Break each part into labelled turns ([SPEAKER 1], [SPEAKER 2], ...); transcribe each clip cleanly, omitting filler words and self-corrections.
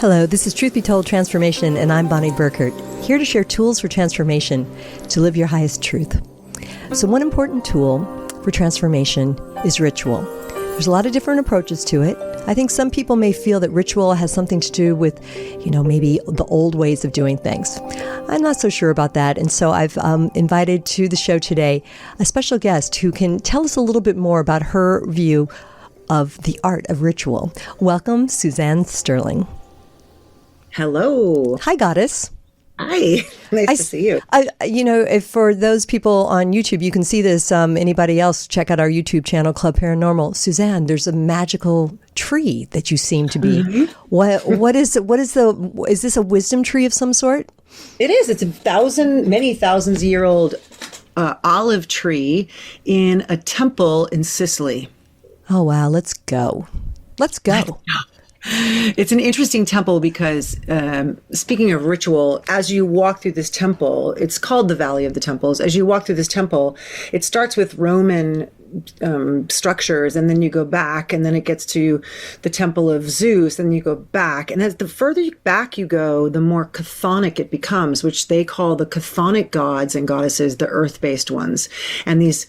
[SPEAKER 1] Hello, this is Truth Be Told Transformation, and I'm Bonnie Burkert, here to share tools for transformation to live your highest truth. So one important tool for transformation is ritual. There's a lot of different approaches to it. I think some people may feel that ritual has something to do with, maybe the old ways of doing things. I'm not so sure about that, and so I've invited to the show today a special guest who can tell us a little bit more about her view of the art of ritual. Welcome, Suzanne Sterling.
[SPEAKER 2] Hello.
[SPEAKER 1] Hi, Goddess.
[SPEAKER 2] Hi. Nice to see you.
[SPEAKER 1] If for those people on YouTube, you can see this. Anybody else, check out our YouTube channel, Club Paranormal. Suzanne, there's a magical tree that you seem to be. Mm-hmm. Is this a wisdom tree of some sort?
[SPEAKER 2] It is. It's many thousands year old olive tree in a temple in Sicily.
[SPEAKER 1] Oh, wow. Let's go.
[SPEAKER 2] It's an interesting temple because, speaking of ritual, as you walk through this temple, it's called the Valley of the Temples. As you walk through this temple, it starts with Roman structures, and then you go back, and then it gets to the Temple of Zeus, and you go back. And as the further back you go, the more chthonic it becomes, which they call the chthonic gods and goddesses, the earth-based ones. And these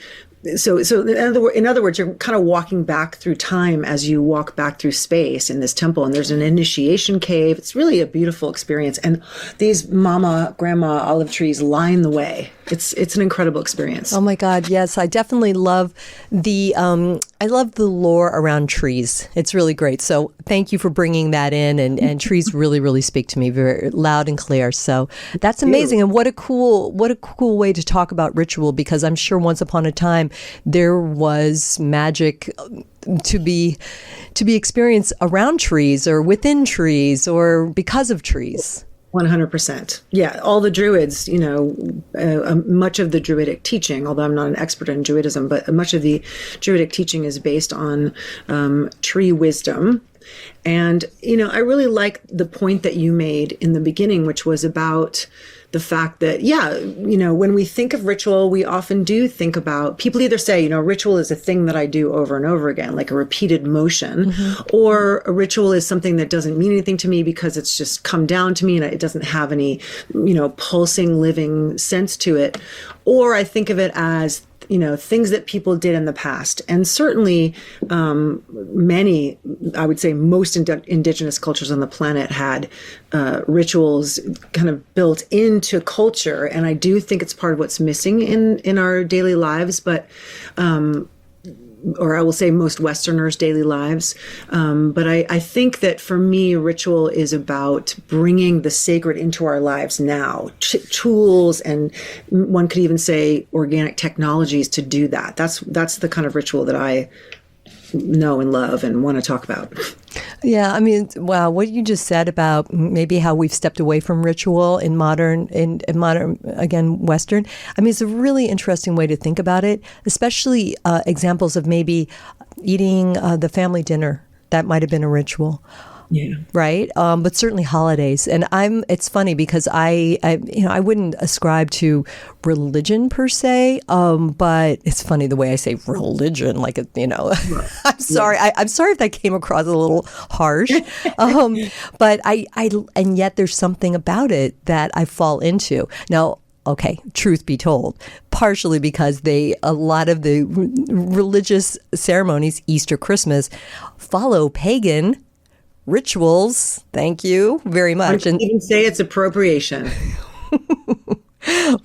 [SPEAKER 2] So in other words, you're kind of walking back through time as you walk back through space in this temple. And there's an initiation cave. It's really a beautiful experience. And these grandma olive trees line the way. It's an incredible experience.
[SPEAKER 1] Oh my God, yes. I definitely love the lore around trees. It's really great. So thank you for bringing that in. And trees really, really speak to me very loud and clear. So that's amazing. And what a cool way to talk about ritual, because I'm sure once upon a time there was magic to be experienced around trees or within trees or because of trees.
[SPEAKER 2] 100%. Yeah. All the Druids, much of the Druidic teaching, although I'm not an expert in Druidism, but much of the Druidic teaching is based on tree wisdom. And, I really like the point that you made in the beginning, which was about the fact that, when we think of ritual, we often do think about, people either say, ritual is a thing that I do over and over again, like a repeated motion, or a ritual is something that doesn't mean anything to me because it's just come down to me and it doesn't have any, pulsing, living sense to it. Or I think of it as things that people did in the past. And certainly many, I would say most indigenous cultures on the planet had rituals kind of built into culture. And I do think it's part of what's missing in our daily lives, but or I will say most Westerners' daily lives. But I think that for me, ritual is about bringing the sacred into our lives now, tools, and one could even say organic technologies to do that. That's the kind of ritual that I know and love and want to talk about.
[SPEAKER 1] Yeah, I mean, wow, what you just said about maybe how we've stepped away from ritual in modern, again, Western. I mean, it's a really interesting way to think about it, especially examples of maybe eating the family dinner. That might have been a ritual. Yeah. Right. But certainly holidays. And it's funny because I wouldn't ascribe to religion per se. But it's funny the way I say religion, like, I'm sorry. I'm sorry if that came across a little harsh. But and yet there's something about it that I fall into. Now, okay, truth be told, partially because a lot of the religious ceremonies, Easter, Christmas, follow pagan rituals. Thank you very much.
[SPEAKER 2] And even say it's appropriation.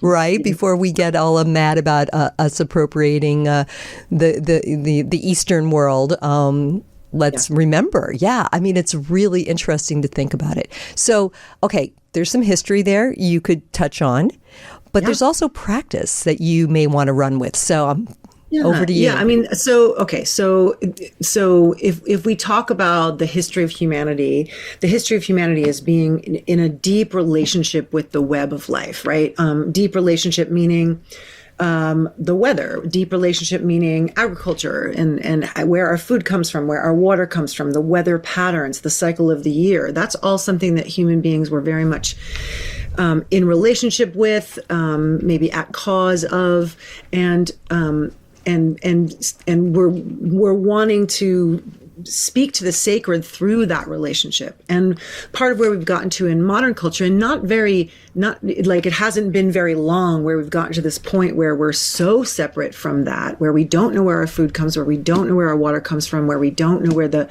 [SPEAKER 1] Right, before we get all mad about us appropriating the Eastern world. Let's remember. Yeah, I mean, it's really interesting to think about it. So, okay, there's some history there you could touch on, but there's also practice that you may want to run with. So over to you.
[SPEAKER 2] Yeah, I mean, so if we talk about the history of humanity is being in a deep relationship with the web of life, right? Deep relationship meaning the weather, deep relationship meaning agriculture and where our food comes from, where our water comes from, the weather patterns, the cycle of the year. That's all something that human beings were very much in relationship with, maybe at cause of, and we're wanting to speak to the sacred through that relationship. And part of where we've gotten to in modern culture, and not like it hasn't been very long, where we've gotten to this point where we're so separate from that, where we don't know where our food comes, where we don't know where our water comes from, where we don't know where the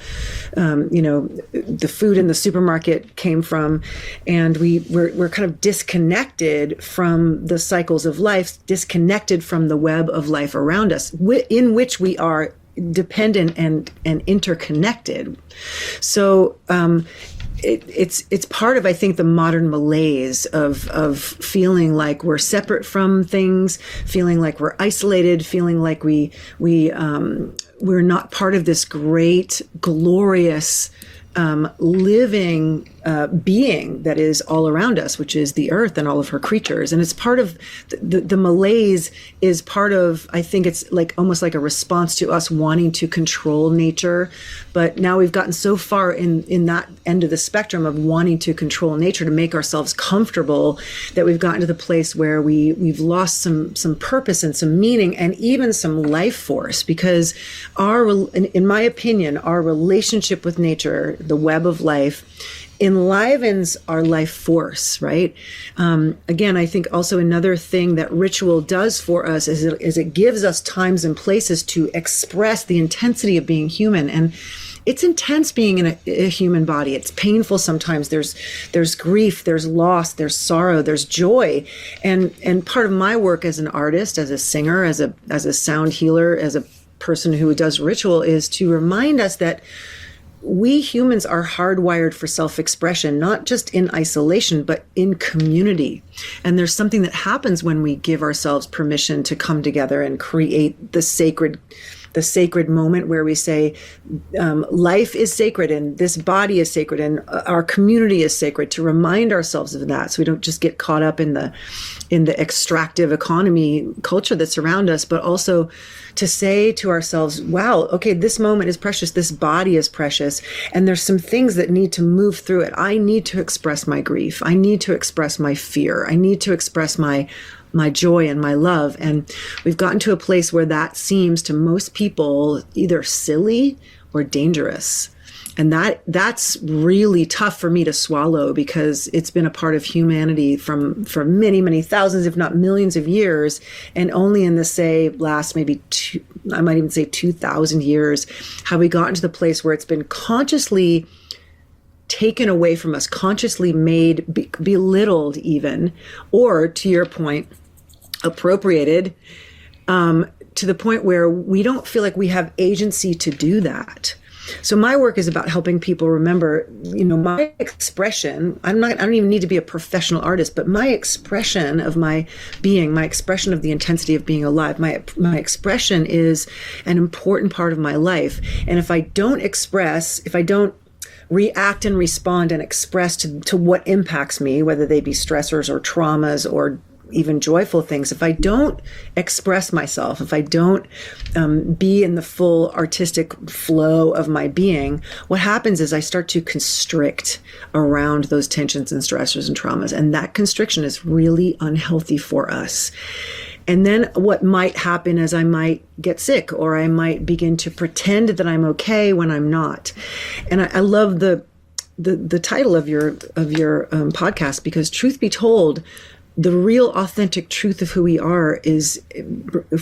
[SPEAKER 2] food in the supermarket came from, and we're kind of disconnected from the cycles of life, disconnected from the web of life around us, in which we are dependent and interconnected. So it's part of, I think, the modern malaise of feeling like we're separate from things, feeling like we're isolated, feeling like we're not part of this great, glorious, living being that is all around us, which is the earth and all of her creatures. And it's part of the malaise is part of, I think it's like almost like a response to us wanting to control nature. But now we've gotten so far in that end of the spectrum of wanting to control nature to make ourselves comfortable that we've gotten to the place where we've lost some purpose and some meaning and even some life force, because in my opinion, our relationship with nature, the web of life, enlivens our life force, right? Again, I think also another thing that ritual does for us is it gives us times and places to express the intensity of being human. And it's intense being in a human body. It's painful sometimes. There's grief, there's loss, there's sorrow, there's joy. And part of my work as an artist, as a singer, as a sound healer, as a person who does ritual is to remind us that we humans are hardwired for self-expression, not just in isolation, but in community. And there's something that happens when we give ourselves permission to come together and create the sacred moment where we say, life is sacred and this body is sacred and our community is sacred, to remind ourselves of that, so we don't just get caught up in the extractive economy culture that's around us, but also to say to ourselves, wow, okay, this moment is precious, this body is precious, and there's some things that need to move through it. I need to express my grief. I need to express my fear. I need to express my joy and my love. And we've gotten to a place where that seems to most people either silly or dangerous. And that's really tough for me to swallow, because it's been a part of humanity for many, many thousands, if not millions of years. And only in the, last maybe 2,000 years, have we gotten to the place where it's been consciously taken away from us, consciously made, belittled even, or to your point, appropriated, to the point where we don't feel like we have agency to do that. So my work is about helping people remember, my expression, I don't even need to be a professional artist, but my expression of my being, my expression of the intensity of being alive, my expression is an important part of my life. And if I don't react and respond and express to what impacts me, whether they be stressors or traumas or even joyful things, if I don't express myself, if I don't be in the full artistic flow of my being, what happens is I start to constrict around those tensions and stressors and traumas. And that constriction is really unhealthy for us. And then what might happen is I might get sick, or I might begin to pretend that I'm okay when I'm not. And I love the title of your podcast, because truth be told, the real authentic truth of who we are is,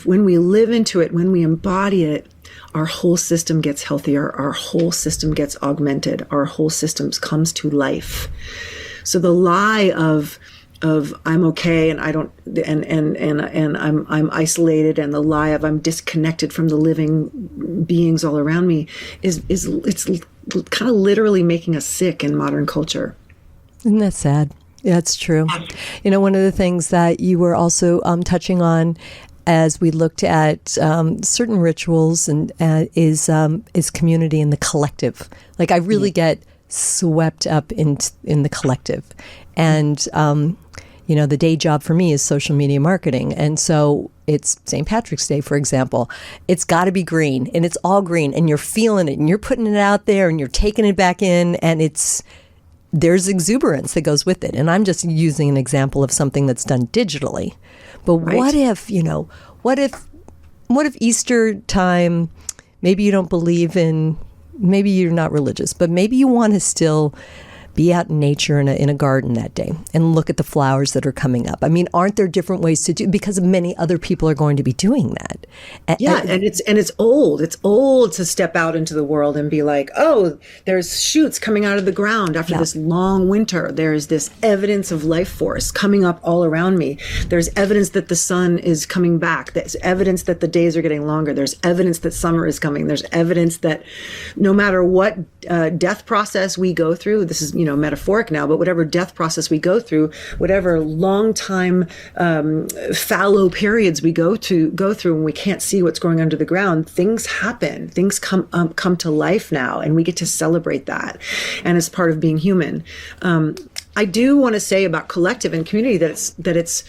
[SPEAKER 2] when we live into it, when we embody it, our whole system gets healthier, our whole system gets augmented, our whole system comes to life. So the lie of I'm okay and I don't and I'm isolated, and the lie of I'm disconnected from the living beings all around me it's kind of literally making us sick in modern culture.
[SPEAKER 1] Isn't that sad? Yeah, it's true. One of the things that you were also touching on as we looked at certain rituals and is community and the collective. Like, I really get swept up in the collective, and the day job for me is social media marketing, and so it's St. Patrick's Day, for example. It's got to be green, and it's all green, and you're feeling it, and you're putting it out there, and you're taking it back in, and there's exuberance that goes with it. And I'm just using an example of something that's done digitally. But right. What if Easter time, maybe you don't believe in maybe you're not religious, but maybe you want to still be out in nature in a garden that day and look at the flowers that are coming up. I mean, aren't there different ways to do, because many other people are going to be doing that.
[SPEAKER 2] And it's old. It's old to step out into the world and be like, oh, there's shoots coming out of the ground after this long winter. There's this evidence of life force coming up all around me. There's evidence that the sun is coming back. There's evidence that the days are getting longer. There's evidence that summer is coming. There's evidence that no matter what death process we go through, this is, metaphoric now, but whatever death process we go through, whatever long time fallow periods we go through when we can't see what's going under the ground, things happen. Things come to life now, and we get to celebrate that. And it's part of being human. I do want to say about collective and community that it's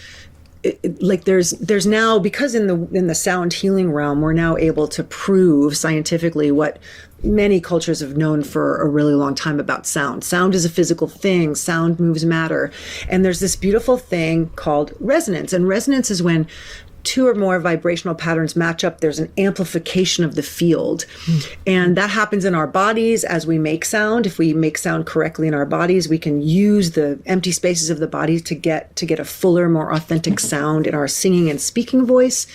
[SPEAKER 2] like there's now, because in the sound healing realm, we're now able to prove scientifically what many cultures have known for a really long time about sound. Sound is a physical thing. Sound moves matter. And there's this beautiful thing called resonance. And resonance is when two or more vibrational patterns match up, there's an amplification of the field. And that happens in our bodies as we make sound. If we make sound correctly in our bodies, we can use the empty spaces of the body to get a fuller, more authentic sound in our singing and speaking voice.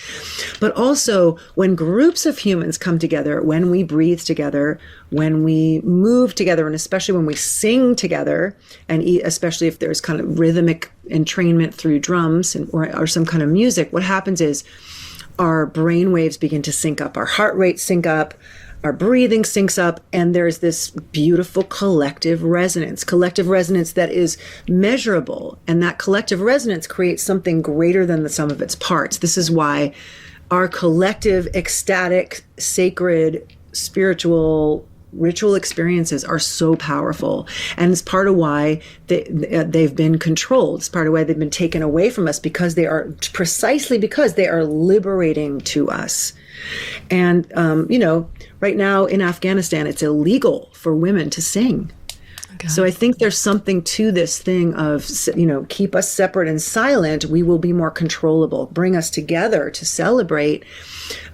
[SPEAKER 2] But also when groups of humans come together, when we breathe together, when we move together, and especially when we sing together, and especially if there's kind of rhythmic entrainment through drums or some kind of music, what happens is our brain waves begin to sync up, our heart rate sync up, our breathing syncs up, and there's this beautiful collective resonance that is measurable. And that collective resonance creates something greater than the sum of its parts. This is why our collective, ecstatic, sacred, spiritual, ritual experiences are so powerful. And it's part of why they've been controlled. It's part of why they've been taken away from us, because they are liberating to us. And, right now in Afghanistan, it's illegal for women to sing. God. So I think there's something to this thing of, keep us separate and silent. We will be more controllable. Bring us together to celebrate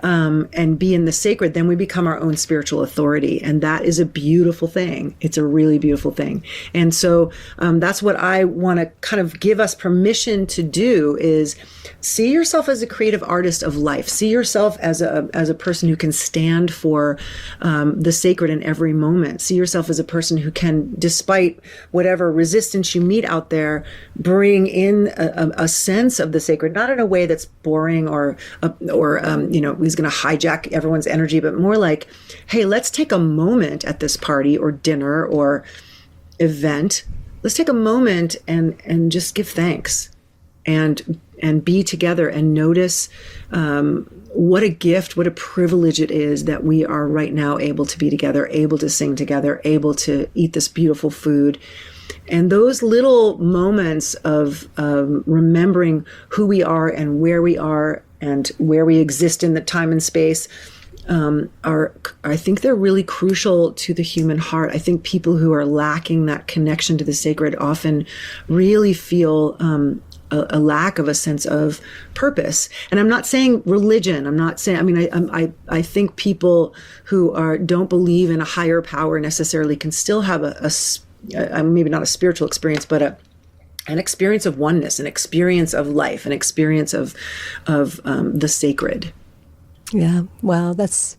[SPEAKER 2] and be in the sacred. Then we become our own spiritual authority. And that is a beautiful thing. It's a really beautiful thing. And so that's what I want to kind of give us permission to do, is see yourself as a creative artist of life. See yourself as a person who can stand for the sacred in every moment. See yourself as a person who can, despite whatever resistance you meet out there, bring in a sense of the sacred, not in a way that's boring or he's going to hijack everyone's energy, but more like, hey, let's take a moment at this party or dinner or event. Let's take a moment and just give thanks and be together and notice what a gift, what a privilege it is that we are right now able to be together, able to sing together, able to eat this beautiful food. And those little moments of remembering who we are and where we are and where we exist in the time and space I think they're really crucial to the human heart. I think people who are lacking that connection to the sacred often really feel a lack of a sense of purpose. And I'm not saying religion. I'm not saying, I think people who don't believe in a higher power necessarily can still have maybe not a spiritual experience, but an experience of oneness, an experience of life, an experience of the sacred.
[SPEAKER 1] Yeah. Wow. That's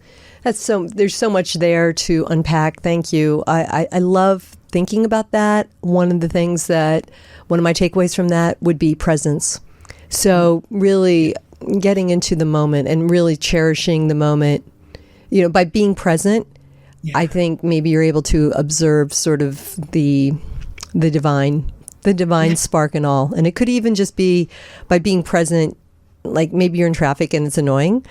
[SPEAKER 1] so, there's so much there to unpack. Thank you. I love thinking about that. One of my takeaways from that would be presence. So really getting into the moment and really cherishing the moment, by being present. Yeah. I think maybe you're able to observe sort of the divine spark and all. And it could even just be by being present, like maybe you're in traffic and it's annoying,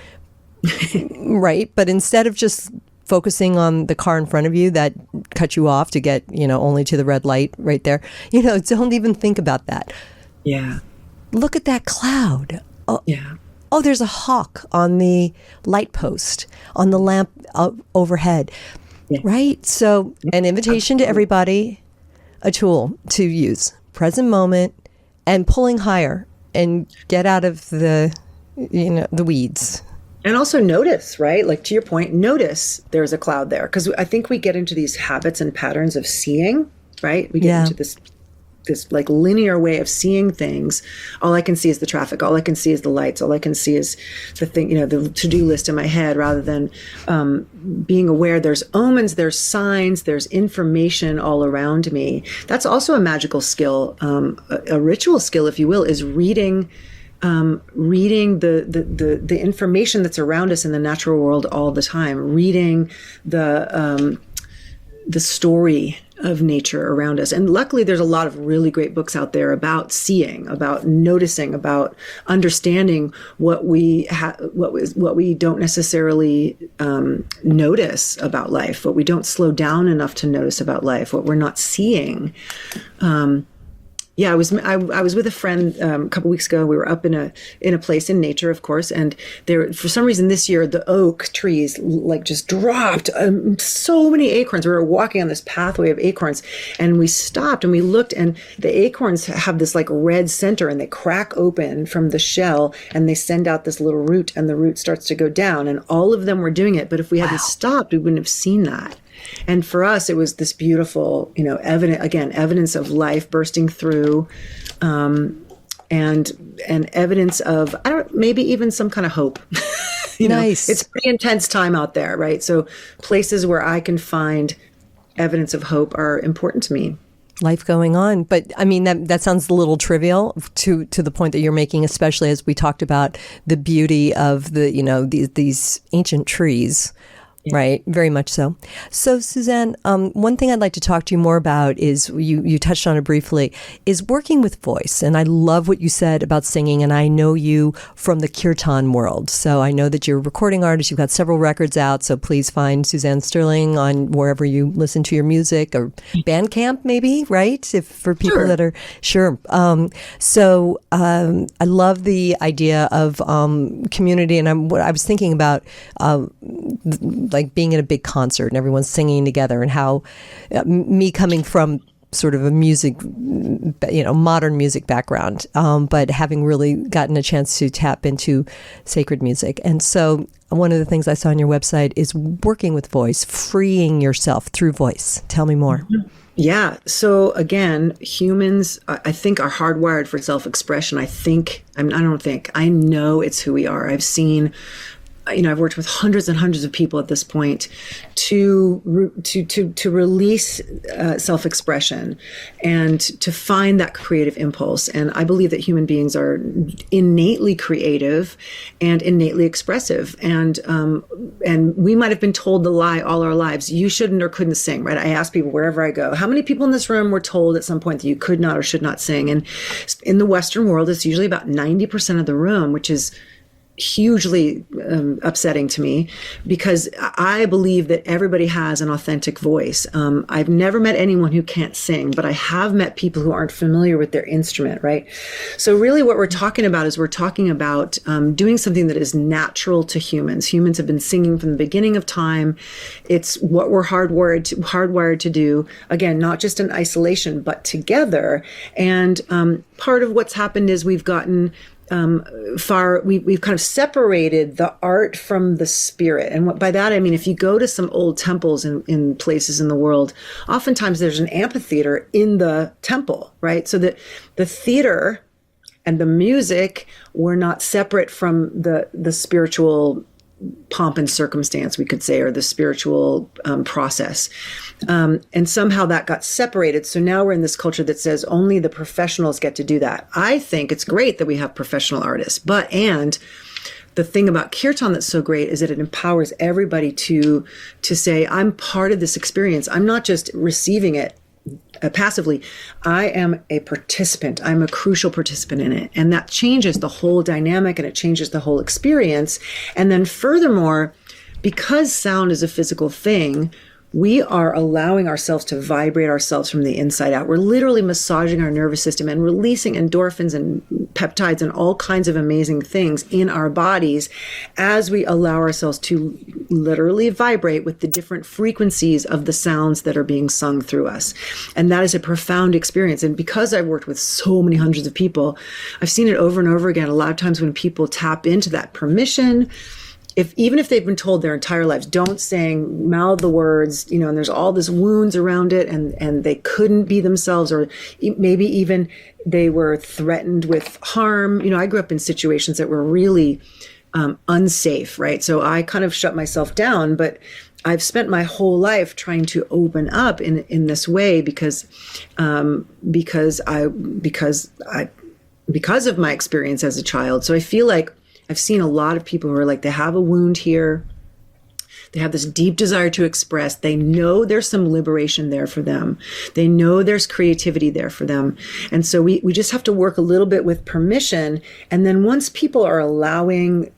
[SPEAKER 1] right? But instead of just focusing on the car in front of you that cut you off to get, only to the red light right there, don't even think about that.
[SPEAKER 2] Yeah.
[SPEAKER 1] Look at that cloud. Oh,
[SPEAKER 2] yeah.
[SPEAKER 1] Oh, there's a hawk on the light post, on the lamp overhead, yeah. Right? So an invitation to everybody, a tool to use, present moment, and pulling higher and get out of the weeds.
[SPEAKER 2] And also notice, right? Like to your point, notice there's a cloud there. Because I think we get into these habits and patterns of seeing, right? We get into this like linear way of seeing things. All I can see is the traffic. All I can see is the lights. All I can see is the thing, the to-do list in my head, rather than being aware there's omens, there's signs, there's information all around me. That's also a magical skill, a ritual skill, if you will, is reading the information that's around us in the natural world all the time, reading the story of nature around us. And luckily there's a lot of really great books out there about seeing, about noticing, about understanding what we don't necessarily notice about life, what we don't slow down enough to notice about life, what we're not seeing. I was with a friend a couple weeks ago. We were up in a place in nature, of course, and there, for some reason this year, the oak trees like just dropped so many acorns. We were walking on this pathway of acorns, and we stopped and we looked, and the acorns have this like red center, and they crack open from the shell, and they send out this little root, and the root starts to go down, and all of them were doing it. But if we hadn't stopped, we wouldn't have seen that. And for us, it was this beautiful, evidence of life bursting through, and evidence of, maybe even some kind of hope.
[SPEAKER 1] Nice.
[SPEAKER 2] It's a pretty intense time out there, right? So places where I can find evidence of hope are important to me.
[SPEAKER 1] Life going on. But I mean, that sounds a little trivial to the point that you're making, especially as we talked about the beauty of these ancient trees. Yeah. Right. Very much so. So, Suzanne, one thing I'd like to talk to you more about is, you touched on it briefly, is working with voice. And I love what you said about singing. And I know you from the kirtan world. So I know that you're a recording artist. You've got several records out. So please find Suzanne Sterling on wherever you listen to your music, or Bandcamp maybe, right? If for people that are sure. So I love the idea of community. And what I was thinking about, like being at a big concert and everyone's singing together, and how me coming from sort of a music, modern music background, but having really gotten a chance to tap into sacred music. And so one of the things I saw on your website is working with voice, freeing yourself through voice. Tell me more.
[SPEAKER 2] Yeah. So again, humans, I think, are hardwired for self-expression. I know it's who we are. I've seen, I've worked with hundreds and hundreds of people at this point to release self-expression and to find that creative impulse. And I believe that human beings are innately creative and innately expressive. And we might have been told the lie all our lives: you shouldn't or couldn't sing, right? I ask people wherever I go, how many people in this room were told at some point that you could not or should not sing? And in the Western world, it's usually about 90% of the room, which is hugely upsetting to me, because I believe that everybody has an authentic voice. I've never met anyone who can't sing, but I have met people who aren't familiar with their instrument, right? So really what we're talking about is doing something that is natural to humans. Humans have been singing from the beginning of time. It's what we're hardwired to do. Again, not just in isolation, but together. And part of what's happened is we've gotten we've kind of separated the art from the spirit. And by that I mean, if you go to some old temples in places in the world, oftentimes there's an amphitheater in the temple, right? So that the theater and the music were not separate from the spiritual pomp and circumstance, we could say, or the spiritual process. And somehow that got separated. So now we're in this culture that says only the professionals get to do that. I think it's great that we have professional artists, and the thing about kirtan that's so great is that it empowers everybody to say, I'm part of this experience. I'm not just receiving it passively. I am a participant. I'm a crucial participant in it. And that changes the whole dynamic, and it changes the whole experience. And then furthermore, because sound is a physical thing, we are allowing ourselves to vibrate ourselves from the inside out. We're literally massaging our nervous system and releasing endorphins and peptides and all kinds of amazing things in our bodies as we allow ourselves to literally vibrate with the different frequencies of the sounds that are being sung through us. And that is a profound experience. And because I've worked with so many hundreds of people, I've seen it over and over again. A lot of times when people tap into that permission, even if they've been told their entire lives, don't sing, mouth the words, and there's all this wounds around it, and they couldn't be themselves, or maybe even they were threatened with harm. I grew up in situations that were really unsafe, right? So I kind of shut myself down, but I've spent my whole life trying to open up in this way because of my experience as a child. So I feel like I've seen a lot of people who are like, they have a wound here. They have this deep desire to express. They know there's some liberation there for them. They know there's creativity there for them. And so we just have to work a little bit with permission. And then once people are allowing,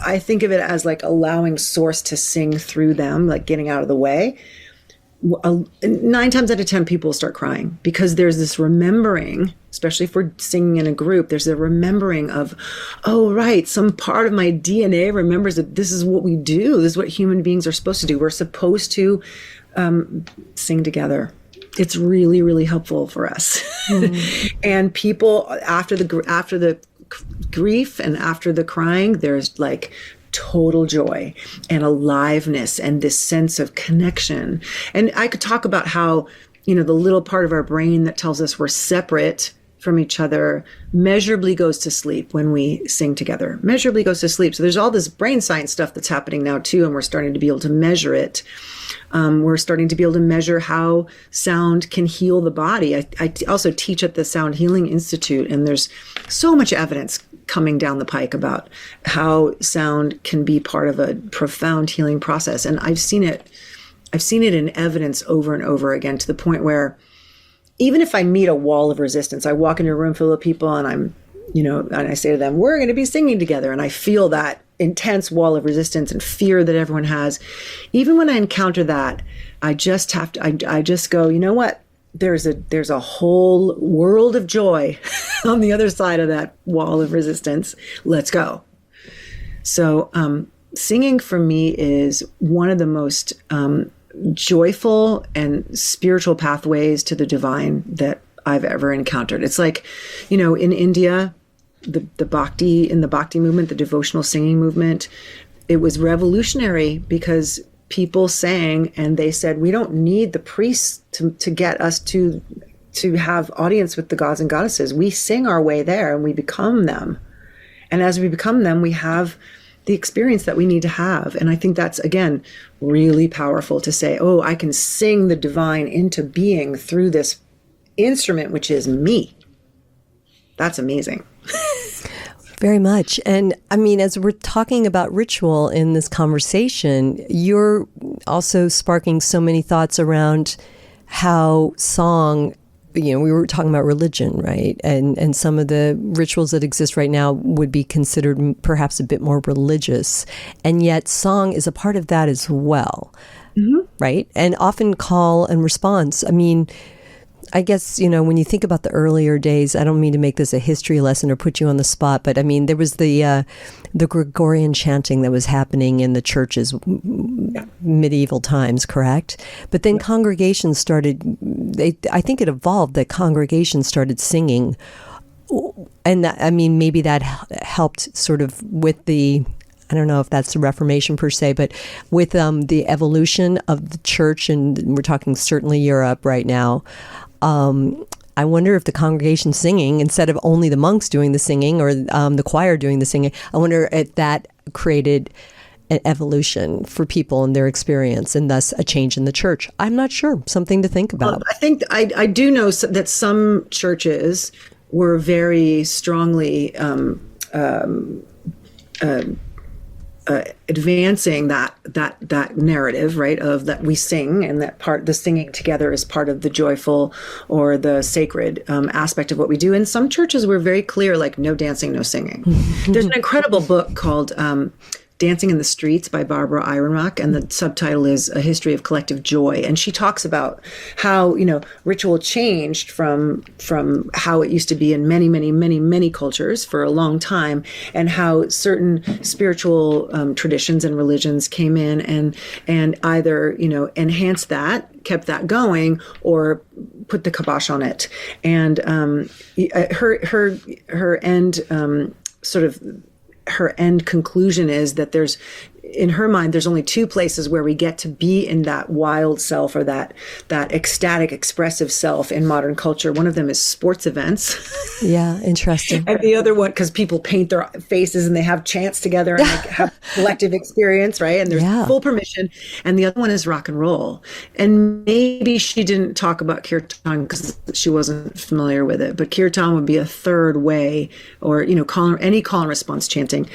[SPEAKER 2] I think of it as like allowing source to sing through them, like getting out of the way. 9 times out of 10 people start crying because there's this remembering, especially if we're singing in a group, there's a remembering of, oh, right, some part of my DNA remembers that this is what we do. This is what human beings are supposed to do. We're supposed to sing together. It's really, really helpful for us. And people, after the grief and after the crying, there's like total joy and aliveness and this sense of connection. And I could talk about how, the little part of our brain that tells us we're separate from each other measurably goes to sleep when we sing together, measurably goes to sleep. So there's all this brain science stuff that's happening now too, and we're starting to be able to measure it. We're starting to be able to measure how sound can heal the body. I also teach at the Sound Healing Institute, and there's so much evidence coming down the pike about how sound can be part of a profound healing process. And I've seen it in evidence over and over again, to the point where even if I meet a wall of resistance, I walk into a room full of people and and I say to them, we're going to be singing together. And I feel that intense wall of resistance and fear that everyone has. Even when I encounter that, I just go, you know what? There's a whole world of joy on the other side of that wall of resistance. Let's go. So singing for me is one of the most joyful and spiritual pathways to the divine that I've ever encountered. It's like, in India, the Bhakti, in the Bhakti movement, the devotional singing movement, it was revolutionary because people sang and they said, we don't need the priests to get us to have audience with the gods and goddesses. We sing our way there and we become them. And as we become them, we have the experience that we need to have. And I think that's, again, really powerful to say, oh, I can sing the divine into being through this instrument, which is me. That's amazing.
[SPEAKER 1] Very much. And I mean, as we're talking about ritual in this conversation, you're also sparking so many thoughts around how song, we were talking about religion, right? And some of the rituals that exist right now would be considered perhaps a bit more religious. And yet song is a part of that as well, right? And often call and response. I mean, I guess, when you think about the earlier days, I don't mean to make this a history lesson or put you on the spot, but I mean, there was the Gregorian chanting that was happening in the churches, medieval times, correct? But then congregations started, I think it evolved that congregations started singing. And that, I mean, maybe that helped sort of with I don't know if that's the Reformation per se, but with the evolution of the church, and we're talking certainly Europe right now, I wonder if the congregation singing, instead of only the monks doing the singing or the choir doing the singing, I wonder if that created an evolution for people in their experience and thus a change in the church. I'm not sure. Something to think about.
[SPEAKER 2] Well, I think I do know that some churches were very strongly advancing that narrative, right, of that we sing, and that the singing together is part of the joyful or the sacred aspect of what we do. And some churches were very clear, like no dancing, no singing. There's an incredible book called Dancing in the Streets by Barbara Ehrenreich, and the subtitle is A History of Collective Joy. And she talks about how, ritual changed from how it used to be in many, many, many, many cultures for a long time, and how certain spiritual traditions and religions came in and either, enhanced that, kept that going, or put the kibosh on it. And her end sort of her end conclusion is that in her mind, there's only two places where we get to be in that wild self, or that ecstatic, expressive self in modern culture. One of them is sports events.
[SPEAKER 1] Yeah, interesting.
[SPEAKER 2] And the other one, because people paint their faces and they have chants together and they have collective experience, right? And there's full permission. And the other one is rock and roll. And maybe she didn't talk about kirtan because she wasn't familiar with it, but kirtan would be a third way, or, any call and response chanting.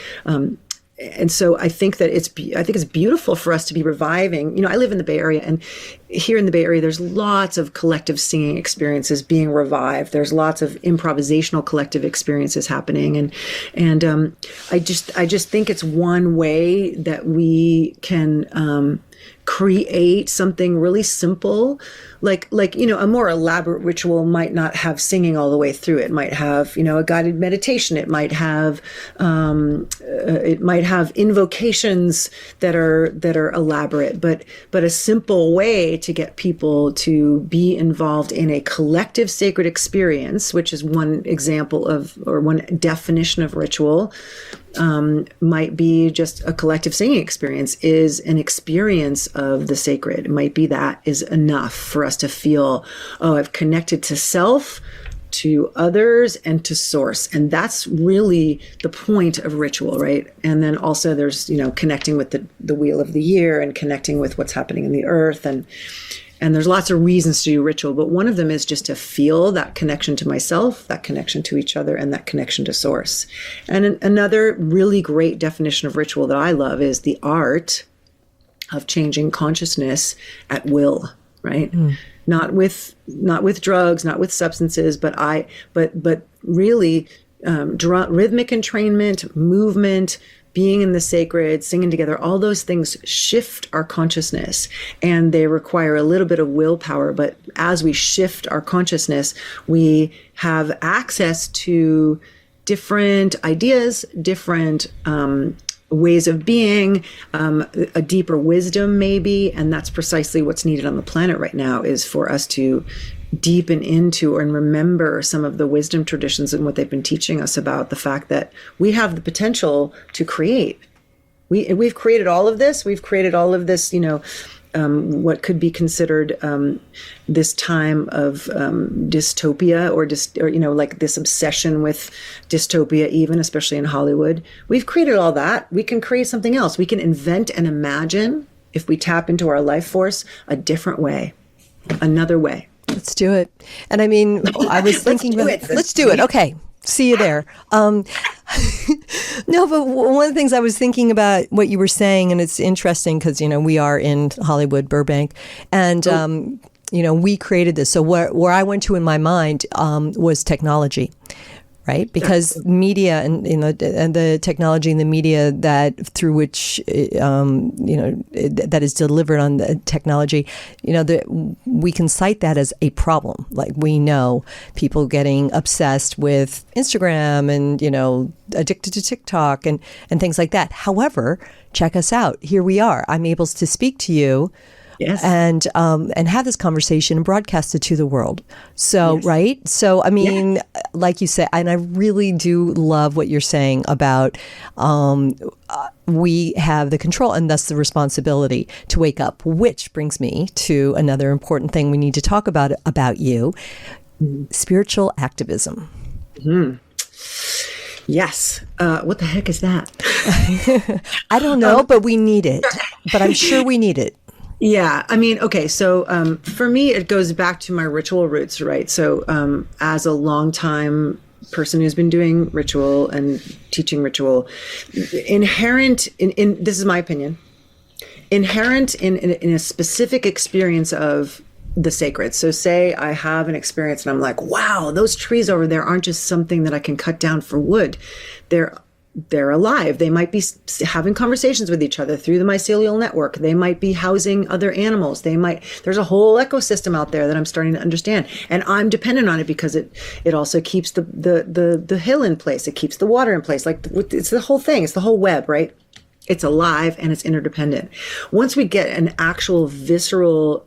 [SPEAKER 2] And so I think that it's beautiful for us to be reviving. I live in the Bay Area, and here in the Bay Area, there's lots of collective singing experiences being revived. There's lots of improvisational collective experiences happening. And I just think it's one way that we can, create something really simple, like a more elaborate ritual might not have singing all the way through. It might have a guided meditation. It might have invocations that are elaborate, but a simple way to get people to be involved in a collective sacred experience, which is one example of, or one definition of ritual. Might be just a collective singing experience, is an experience of the sacred. It might be that is enough for us to feel, I've connected to self, to others, and to source. And that's really the point of ritual, right? And then also there's, connecting with the wheel of the year, and connecting with what's happening in the earth. And there's lots of reasons to do ritual, but one of them is just to feel that connection to myself, that connection to each other, and that connection to source. And another really great definition of ritual that I love is the art of changing consciousness at will, right? Not with drugs, not with substances, but really rhythmic entrainment, movement, being in the sacred, singing together, all those things shift our consciousness, and they require a little bit of willpower. But as we shift our consciousness, we have access to different ideas, different ways of being, a deeper wisdom maybe. And that's precisely what's needed on the planet right now, is for us to deepen into and remember some of the wisdom traditions and what they've been teaching us about the fact that we have the potential to create. We've created all of this. We've created all of this, what could be considered this time of dystopia, or like this obsession with dystopia, even especially in Hollywood. We've created all that. We can create something else. We can invent and imagine, if we tap into our life force, a different way, another way.
[SPEAKER 1] Let's do it. And I mean, I was thinking, let's do it. Okay. See you there. No, but one of the things I was thinking about what you were saying, and it's interesting because, we are in Hollywood, Burbank, and, we created this. So where I went to in my mind was technology. Right, because media and and the technology and the media that through which that is delivered on the technology, we can cite that as a problem. Like, we know people getting obsessed with Instagram and addicted to TikTok and things like that. However, check us out. Here we are. I'm able to speak to you.
[SPEAKER 2] Yes.
[SPEAKER 1] And have this conversation and broadcast it to the world. So, yes. Right? So, I mean, like you said, and I really do love what you're saying about we have the control and thus the responsibility to wake up, which brings me to another important thing we need to talk about you, spiritual activism.
[SPEAKER 2] Mm-hmm. Yes. What the heck is that?
[SPEAKER 1] I don't know, but we need it. But I'm sure we need it.
[SPEAKER 2] Yeah. I mean, okay. So for me, it goes back to my ritual roots, right? So as a longtime person who's been doing ritual and teaching ritual, inherent in this is my opinion, inherent in a specific experience of the sacred. So say I have an experience and I'm like, wow, those trees over there aren't just something that I can cut down for wood. They're alive. They might be having conversations with each other through the mycelial network. They might be housing other animals. There's a whole ecosystem out there that I'm starting to understand. And I'm dependent on it because it also keeps the hill in place. It keeps the water in place. Like, it's the whole thing. It's the whole web, right? It's alive and it's interdependent. Once we get an actual visceral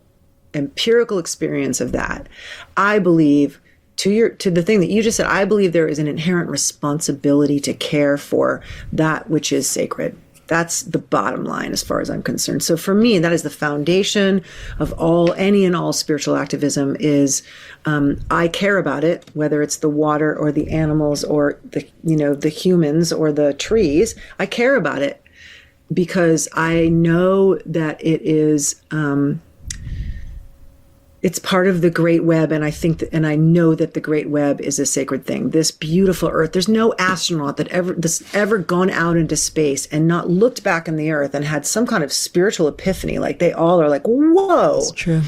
[SPEAKER 2] empirical experience of that, I believe to the thing that you just said, I believe there is an inherent responsibility to care for that which is sacred. That's the bottom line as far as I'm concerned. So for me, that is the foundation of any and all spiritual activism is I care about it, whether it's the water or the animals or the humans or the trees. I care about it because I know that it is it's part of the great web, and I know that the great web is a sacred thing. This beautiful earth. There's no astronaut that's ever gone out into space and not looked back in the earth and had some kind of spiritual epiphany. Like they all are like, whoa.
[SPEAKER 1] That's true.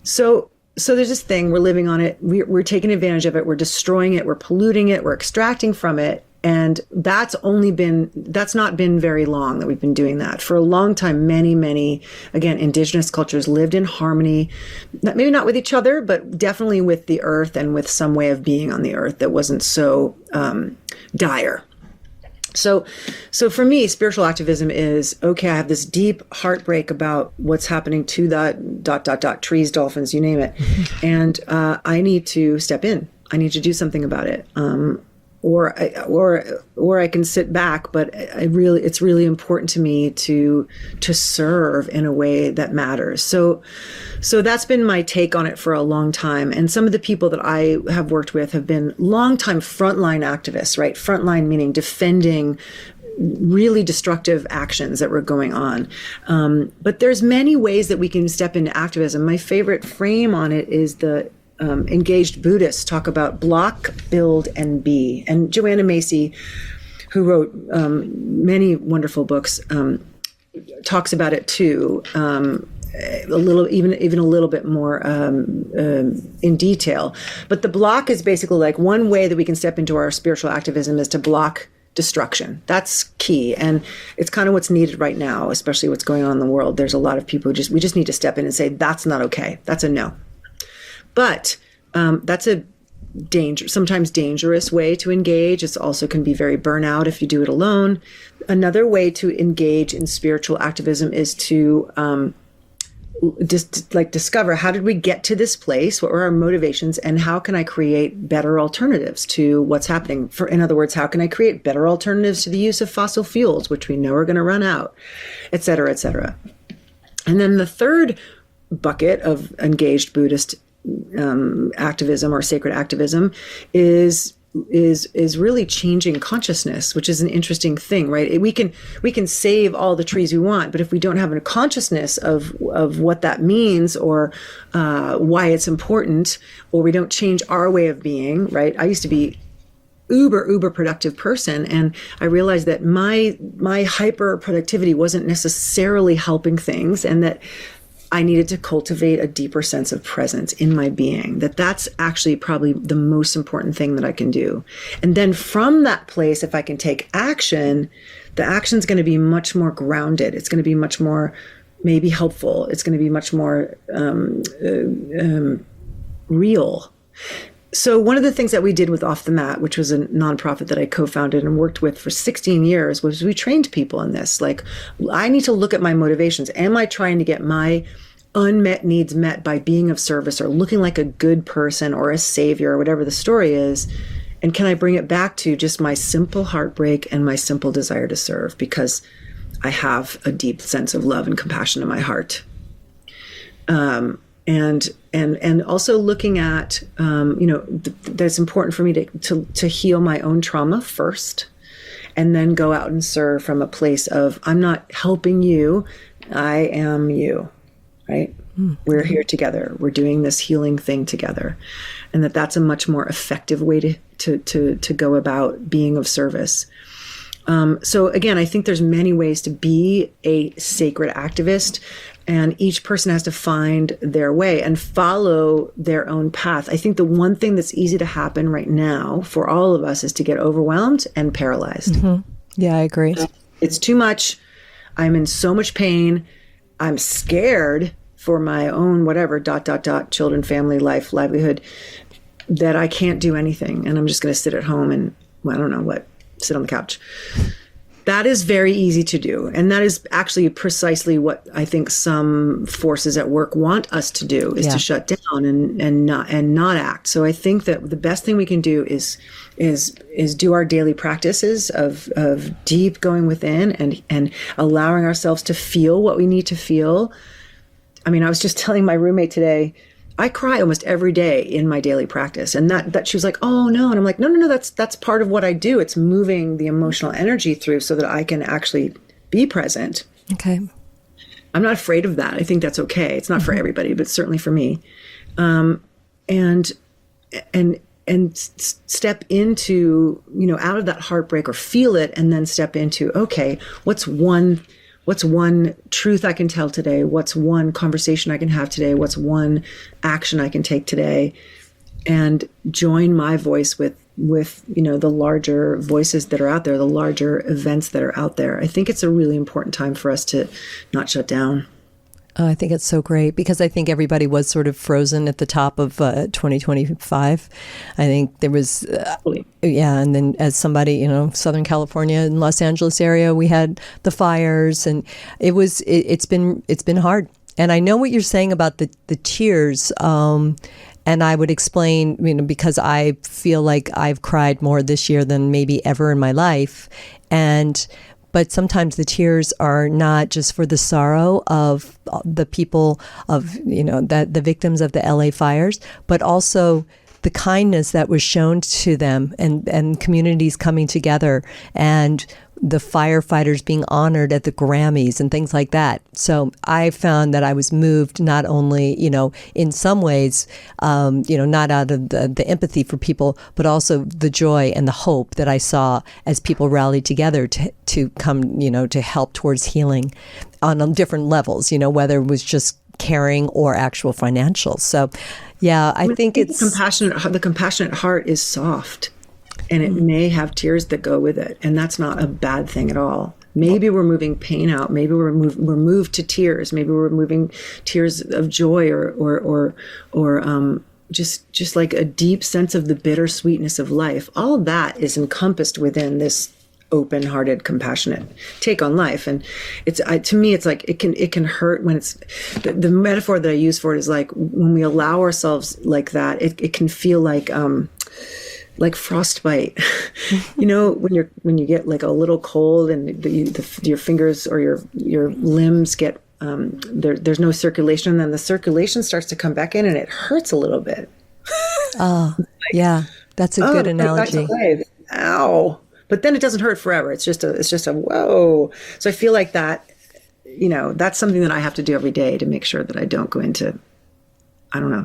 [SPEAKER 2] So there's this thing, we're living on it. We're taking advantage of it. We're destroying it. We're polluting it. We're extracting from it. And that's not been very long that we've been doing that. For a long time, many, again, indigenous cultures lived in harmony, maybe not with each other, but definitely with the earth and with some way of being on the earth that wasn't so dire. So for me, spiritual activism is, okay, I have this deep heartbreak about what's happening to the ... trees, dolphins, you name it. And I need to step in. I need to do something about it. Or I can sit back, but it's really important to me to serve in a way that matters. So that's been my take on it for a long time. And some of the people that I have worked with have been longtime frontline activists, right? Frontline meaning defending really destructive actions that were going on. But there's many ways that we can step into activism. My favorite frame on it is the engaged Buddhists talk about block, build, and be. And Joanna Macy, who wrote many wonderful books, talks about it too, a little, even a little bit more in detail. But the block is basically like one way that we can step into our spiritual activism is to block destruction. That's key. And it's kind of what's needed right now, especially what's going on in the world. There's a lot of people we just need to step in and say, that's not okay. That's a no. But that's a sometimes dangerous way to engage. It also can be very burnout if you do it alone. Another way to engage in spiritual activism is to discover, how did we get to this place? What were our motivations? And how can I create better alternatives to what's happening? In other words, how can I create better alternatives to the use of fossil fuels, which we know are going to run out, et cetera, et cetera. And then the third bucket of engaged Buddhist activism or sacred activism is really changing consciousness, which is an interesting thing, right? We can save all the trees we want, but if we don't have a consciousness of what that means or why it's important, or we don't change our way of being, right? I used to be uber productive person, and I realized that my hyper productivity wasn't necessarily helping things, and that I needed to cultivate a deeper sense of presence in my being, that's actually probably the most important thing that I can do. And then from that place, if I can take action, the action's going to be much more grounded. It's going to be much more maybe helpful. It's going to be much more real. So one of the things that we did with Off the Mat, which was a nonprofit that I co-founded and worked with for 16 years, was we trained people in this. Like, I need to look at my motivations. Am I trying to get my unmet needs met by being of service or looking like a good person or a savior or whatever the story is? And can I bring it back to just my simple heartbreak and my simple desire to serve, because I have a deep sense of love and compassion in my heart? And also looking at, that's important for me to heal my own trauma first, and then go out and serve from a place of, I'm not helping you, I am you, right? Mm-hmm. We're here together. We're doing this healing thing together. And that's a much more effective way to go about being of service. So again, I think there's many ways to be a sacred activist, and each person has to find their way and follow their own path. I think the one thing that's easy to happen right now for all of us is to get overwhelmed and paralyzed.
[SPEAKER 1] Mm-hmm. Yeah, I agree.
[SPEAKER 2] It's too much. I'm in so much pain. I'm scared for my own whatever, ... children, family, life, livelihood, that I can't do anything. And I'm just going to sit at home and, I don't know what, sit on the couch. That is very easy to do. And that is actually precisely what I think some forces at work want us to do, is to shut down and not act. So I think that the best thing we can do is do our daily practices of deep going within and allowing ourselves to feel what we need to feel. I mean, I was just telling my roommate today, I cry almost every day in my daily practice. And that she was like, oh no. And I'm like, no, that's part of what I do. It's moving the emotional energy through so that I can actually be present.
[SPEAKER 1] Okay.
[SPEAKER 2] I'm not afraid of that. I think that's okay. It's not for everybody, but certainly for me. And step into, out of that heartbreak, or feel it, and then step into, okay, what's one truth I can tell today? What's one conversation I can have today? What's one action I can take today? And join my voice with the larger voices that are out there, the larger events that are out there. I think it's a really important time for us to not shut down.
[SPEAKER 1] I think it's so great, because I think everybody was sort of frozen at the top of 2025. I think there was, and then as somebody, Southern California and Los Angeles area, we had the fires, and it's been hard. And I know what you're saying about the tears. And I would explain, because I feel like I've cried more this year than maybe ever in my life. But sometimes the tears are not just for the sorrow of the people of, the victims of the LA fires, but also the kindness that was shown to them, and communities coming together, and the firefighters being honored at the Grammys and things like that. So I found that I was moved not only, in some ways, not out of the empathy for people, but also the joy and the hope that I saw as people rallied together to come, to help towards healing on different levels, whether it was just caring or actual financial. So, yeah, I think it's...
[SPEAKER 2] The compassionate heart is soft. And it may have tears that go with it. And that's not a bad thing at all. Maybe we're moving pain out. Maybe we're moved to tears. Maybe we're moving tears of joy or just like a deep sense of the bittersweetness of life. All of that is encompassed within this open-hearted, compassionate take on life. And to me, it's like it can hurt when it's the metaphor that I use for it is like when we allow ourselves like that, it can feel like frostbite, when you get like a little cold and your fingers or your limbs get there's no circulation, and then the circulation starts to come back in and it hurts a little bit.
[SPEAKER 1] Oh, yeah, that's a good analogy.
[SPEAKER 2] Ow! But then it doesn't hurt forever. It's just a whoa. So I feel like that, that's something that I have to do every day to make sure that I don't go into,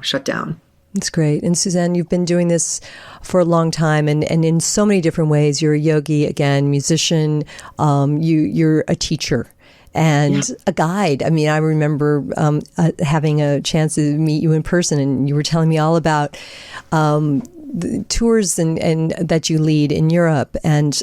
[SPEAKER 2] shut down.
[SPEAKER 1] That's great. And Suzanne, you've been doing this for a long time, and in so many different ways. You're a yogi, again, musician, you're a teacher and a guide. I mean, I remember having a chance to meet you in person, and you were telling me all about the tours and that you lead in Europe, and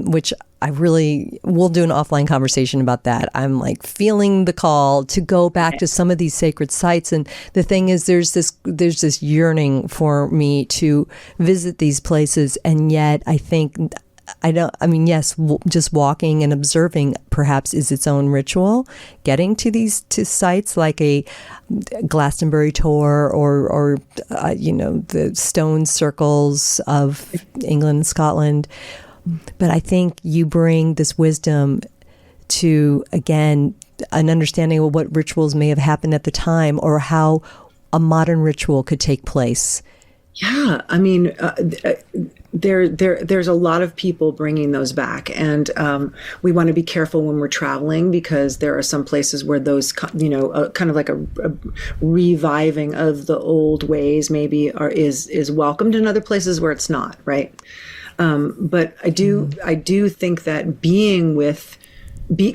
[SPEAKER 1] which we'll do an offline conversation about that. I'm like feeling the call to go back to some of these sacred sites. And the thing is, there's this yearning for me to visit these places. And yet I think, yes, just walking and observing perhaps is its own ritual. Getting to sites like a Glastonbury tour or the stone circles of England and Scotland. But I think you bring this wisdom to, again, an understanding of what rituals may have happened at the time, or how a modern ritual could take place.
[SPEAKER 2] Yeah, I mean, there's a lot of people bringing those back, and we want to be careful when we're traveling, because there are some places where those, kind of like a reviving of the old ways maybe is welcomed, and other places where it's not, right? But I do think that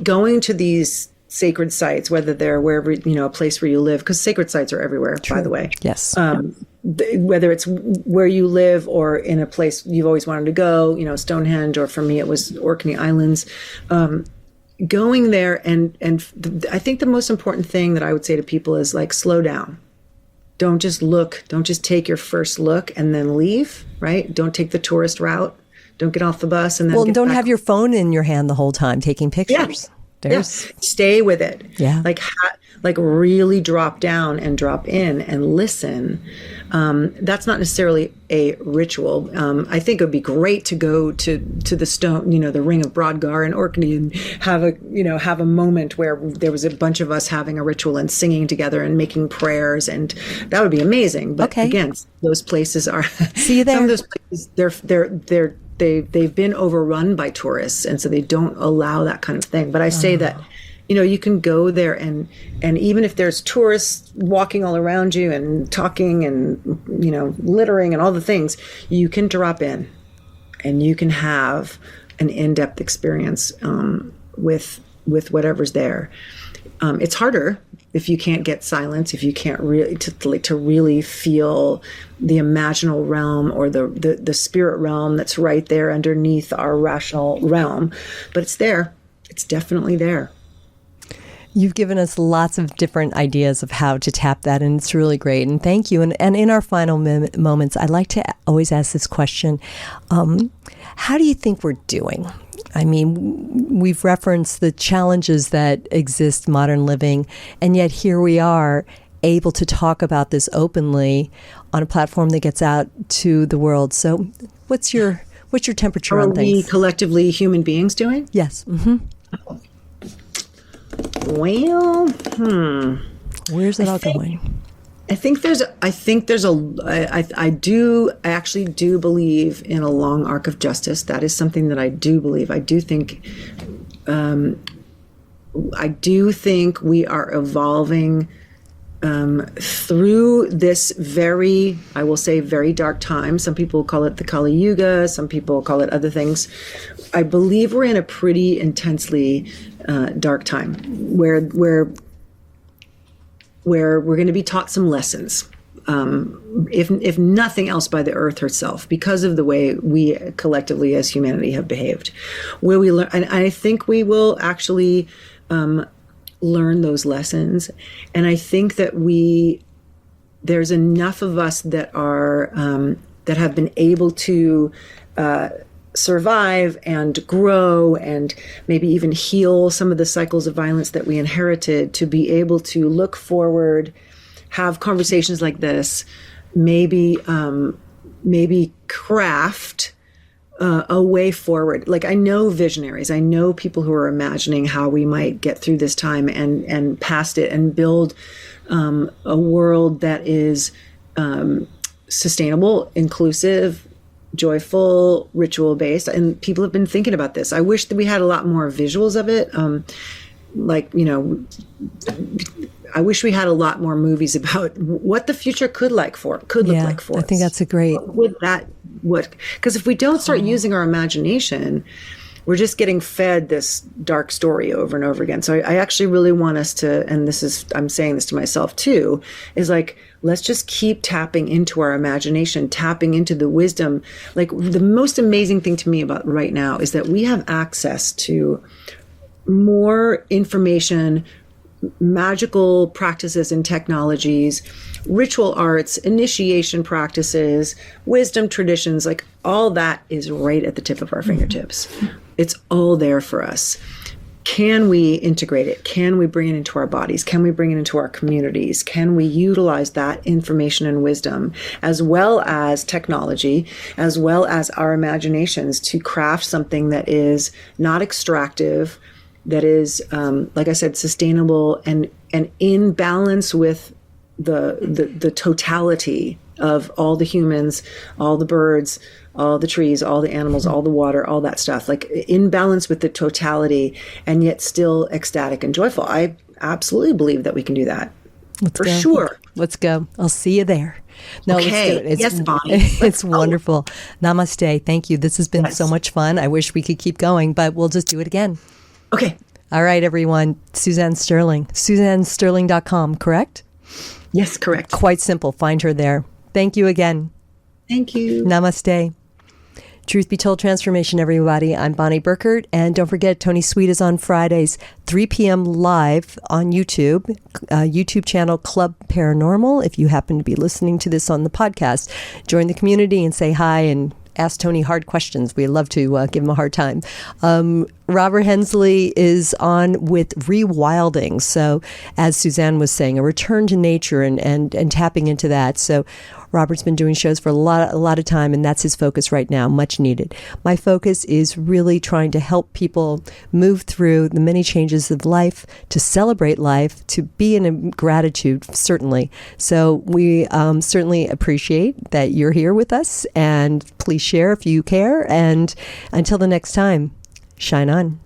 [SPEAKER 2] going to these sacred sites, whether they're wherever, a place where you live, because sacred sites are everywhere, by the way.
[SPEAKER 1] Yes.
[SPEAKER 2] Whether it's where you live or in a place you've always wanted to go, Stonehenge, or for me, it was Orkney Islands, going there. And I think the most important thing that I would say to people is like, slow down. Don't just look. Don't just take your first look and then leave, right? Don't take the tourist route. Don't get off the bus and then
[SPEAKER 1] Well,
[SPEAKER 2] get
[SPEAKER 1] don't
[SPEAKER 2] back.
[SPEAKER 1] have your phone in your hand the whole time taking pictures.
[SPEAKER 2] Yes. Stay with it.
[SPEAKER 1] Yeah.
[SPEAKER 2] Like really drop down and drop in and listen. That's not necessarily a ritual. I think it would be great to go to the stone, the Ring of Brodgar in Orkney and have a moment where there was a bunch of us having a ritual and singing together and making prayers, and that would be amazing. But again, those places are
[SPEAKER 1] see you there.
[SPEAKER 2] Some of those places they've been overrun by tourists, and so they don't allow that kind of thing. But I say that, you can go there and even if there's tourists walking all around you and talking and, littering and all the things, you can drop in and you can have an in-depth experience with whatever's there. It's harder if you can't get silence, if you can't really to really feel the imaginal realm or the spirit realm that's right there underneath our rational realm. But it's there. It's definitely there.
[SPEAKER 1] You've given us lots of different ideas of how to tap that, and it's really great. And thank you. And in our final moments, I like to always ask this question. How do you think we're doing? I mean, we've referenced the challenges that exist modern living, and yet here we are able to talk about this openly on a platform that gets out to the world. So what's your temperature on things?
[SPEAKER 2] Are we collectively human beings doing?
[SPEAKER 1] Yes. Mm-hmm.
[SPEAKER 2] Well,
[SPEAKER 1] Where's it all going?
[SPEAKER 2] I actually do believe in a long arc of justice. That is something that I do believe. I do think we are evolving through this very, I will say, very dark time. Some people call it the Kali Yuga. Some people call it other things. I believe we're in a pretty intensely dark time where we're going to be taught some lessons, if nothing else by the earth herself, because of the way we collectively as humanity have behaved. Will we learn? And I think we will actually learn those lessons. And I think that there's enough of us that are that have been able to survive and grow and maybe even heal some of the cycles of violence that we inherited, to be able to look forward, have conversations like this, maybe craft a way forward. Like, I know visionaries, I know people who are imagining how we might get through this time and past it and build a world that is sustainable, inclusive, joyful, ritual based, and people have been thinking about this. I wish that we had a lot more visuals of it. I wish we had a lot more movies about what the future could look like for us.
[SPEAKER 1] I think that's a great.
[SPEAKER 2] Because if we don't start using our imagination, we're just getting fed this dark story over and over again. So I actually really want us to, and I'm saying this to myself too, is like, let's just keep tapping into our imagination, tapping into the wisdom. Like, the most amazing thing to me about right now is that we have access to more information, magical practices and technologies, ritual arts, initiation practices, wisdom traditions, like all that is right at the tip of our fingertips. It's all there for us. Can we integrate it? Can we bring it into our bodies? Can we bring it into our communities? Can we utilize that information and wisdom, as well as technology, as well as our imaginations, to craft something that is not extractive, that is, like I said, sustainable and in balance with the totality of all the humans, all the birds, all the trees, all the animals, all the water, all that stuff, like in balance with the totality, and yet still ecstatic and joyful. I absolutely believe that we can do that.
[SPEAKER 1] Let's
[SPEAKER 2] for
[SPEAKER 1] go.
[SPEAKER 2] Sure.
[SPEAKER 1] Let's go. I'll see you there. No,
[SPEAKER 2] okay.
[SPEAKER 1] Let's do it.
[SPEAKER 2] Yes, Bonnie.
[SPEAKER 1] It's wonderful. Namaste. Thank you. This has been so much fun. I wish we could keep going, but we'll just do it again.
[SPEAKER 2] Okay.
[SPEAKER 1] All right, everyone. Suzanne Sterling. SuzanneSterling.com, correct?
[SPEAKER 2] Yes, correct.
[SPEAKER 1] Quite simple. Find her there. Thank you again.
[SPEAKER 2] Thank you.
[SPEAKER 1] Namaste. Truth Be Told Transformation, everybody. I'm Bonnie Burkert. And don't forget, Tony Sweet is on Fridays, 3 p.m. live on YouTube, YouTube channel Club Paranormal. If you happen to be listening to this on the podcast, join the community and say hi and ask Tony hard questions. We love to give him a hard time. Robert Hensley is on with rewilding. So as Suzanne was saying, a return to nature and tapping into that. So Robert's been doing shows for a lot of time, and that's his focus right now, much needed. My focus is really trying to help people move through the many changes of life, to celebrate life, to be in gratitude, certainly. So we certainly appreciate that you're here with us, and please share if you care. And until the next time, shine on.